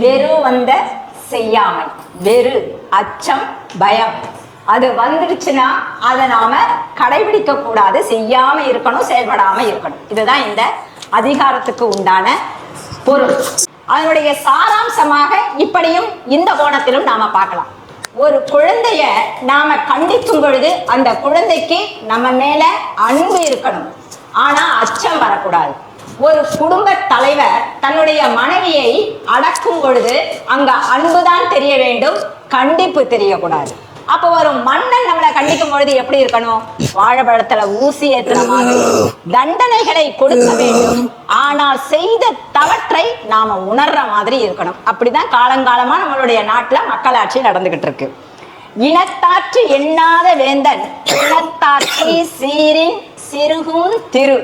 வெறு வந்த செய்யாமை, வெறு அச்சம் பயம் அது வந்துடுச்சுன்னா அதை நாம கடைபிடிக்க கூடாது, செய்யாம இருக்கணும், செயல்படாம இருக்கணும். இதுதான் இந்த அதிகாரத்துக்கு உண்டான பொருள். அதனுடைய சாராம்சமாக இப்படியும் இந்த கோணத்திலும் நாம பார்க்கலாம். ஒரு குழந்தைய நாம கண்டிக்கும் பொழுது அந்த குழந்தைக்கு நம்ம மேல அன்பு இருக்கணும், ஆனா அச்சம் வரக்கூடாது. ஒரு குடும்ப தலைவர் தன்னுடைய மனைவியை அடக்கும் பொழுது அங்க அன்புதான் தெரிய வேண்டும், கண்டிப்பு தெரியக்கூடாது. அப்போ ஒரு மன்னன் நம்மளை கண்டிக்கும் பொழுது எப்படி இருக்கணும்? வாழைப்பழத்துல ஊசி ஏற்றுற மாதிரி தண்டனைகளை கொடுக்க வேண்டும், ஆனால் செய்த தவற்றை நாம உணர்ற மாதிரி இருக்கணும். அப்படிதான் காலங்காலமா நம்மளுடைய நாட்டுல மக்களாட்சி நடந்துகிட்டு இருக்கு. இனத்தாற்று எண்ணாத வேந்தன் இனத்தாற்றி சீரின் சிறுகும் திரு.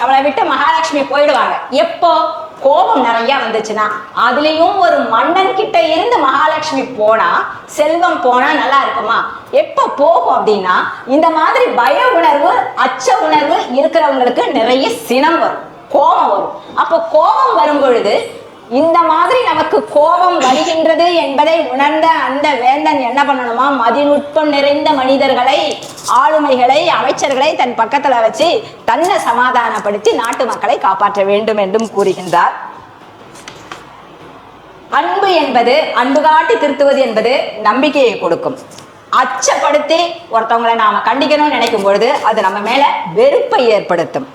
நம்மளை விட்டு மகாலட்சுமி போயிடுவாங்க. எப்போ? கோபம் நிறைய வந்துச்சுன்னா. அதுலயும் ஒரு மன்னன் கிட்ட இருந்து மகாலட்சுமி போனா, செல்வம் போனா நல்லா இருக்குமா? எப்ப போகும் அப்படின்னா, இந்த மாதிரி பய உணர்வு அச்ச உணர்வு இருக்கிறவங்களுக்கு நிறைய சினம் வரும், கோபம் வரும். அப்போ கோபம் வரும் பொழுது இந்த மாதிரி நமக்கு கோபம் வருகின்றது என்பதை உணர்ந்த அந்த வேந்தன் என்ன பண்ணணுமா? மதிநுட்பம் நிறைந்த மனிதர்களை, ஆளுமைகளை, அமைச்சர்களை தன் பக்கத்துல வச்சு தன்னை சமாதானப்படுத்தி நாட்டு மக்களை காப்பாற்ற வேண்டும் என்றும் கூறுகின்றார். அன்பு என்பது, அன்பு காட்டி திருத்துவது என்பது நம்பிக்கையை கொடுக்கும். அச்சப்படுத்தி ஒருத்தவங்களை நாம கண்டிக்கணும்னு நினைக்கும் பொழுது அது நம்ம மேல வெறுப்பை ஏற்படுத்தும்.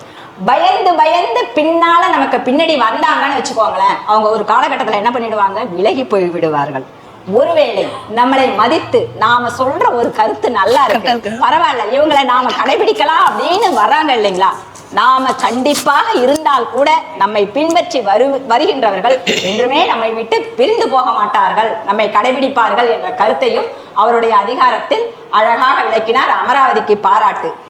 பயந்து பயந்து பின்னால நமக்கு பின்னாடி வந்தாங்கன்னு வச்சுக்கோங்களேன், அவங்க ஒரு காலகட்டத்தில் என்ன பண்ணிடுவாங்க? விலகி போய் விடுவார்கள். ஒருவேளை நம்மளை மதித்து நாம சொல்ற ஒரு கருத்து நல்லா இருக்கு, பரவாயில்ல, இவங்களை நாம கடைபிடிக்கலாம் அப்படின்னு வராங்க இல்லைங்களா? நாம கண்டிப்பாக இருந்தால் கூட நம்மை பின்பற்றி வருகின்றவர்கள் என்றுமே நம்மை விட்டு பிரிந்து போக மாட்டார்கள், நம்மை கடைபிடிப்பார்கள் என்ற கருத்தையும் அவருடைய அதிகாரத்தில் அழகாக விளக்கினார். அமராவதிக்கு பாராட்டு.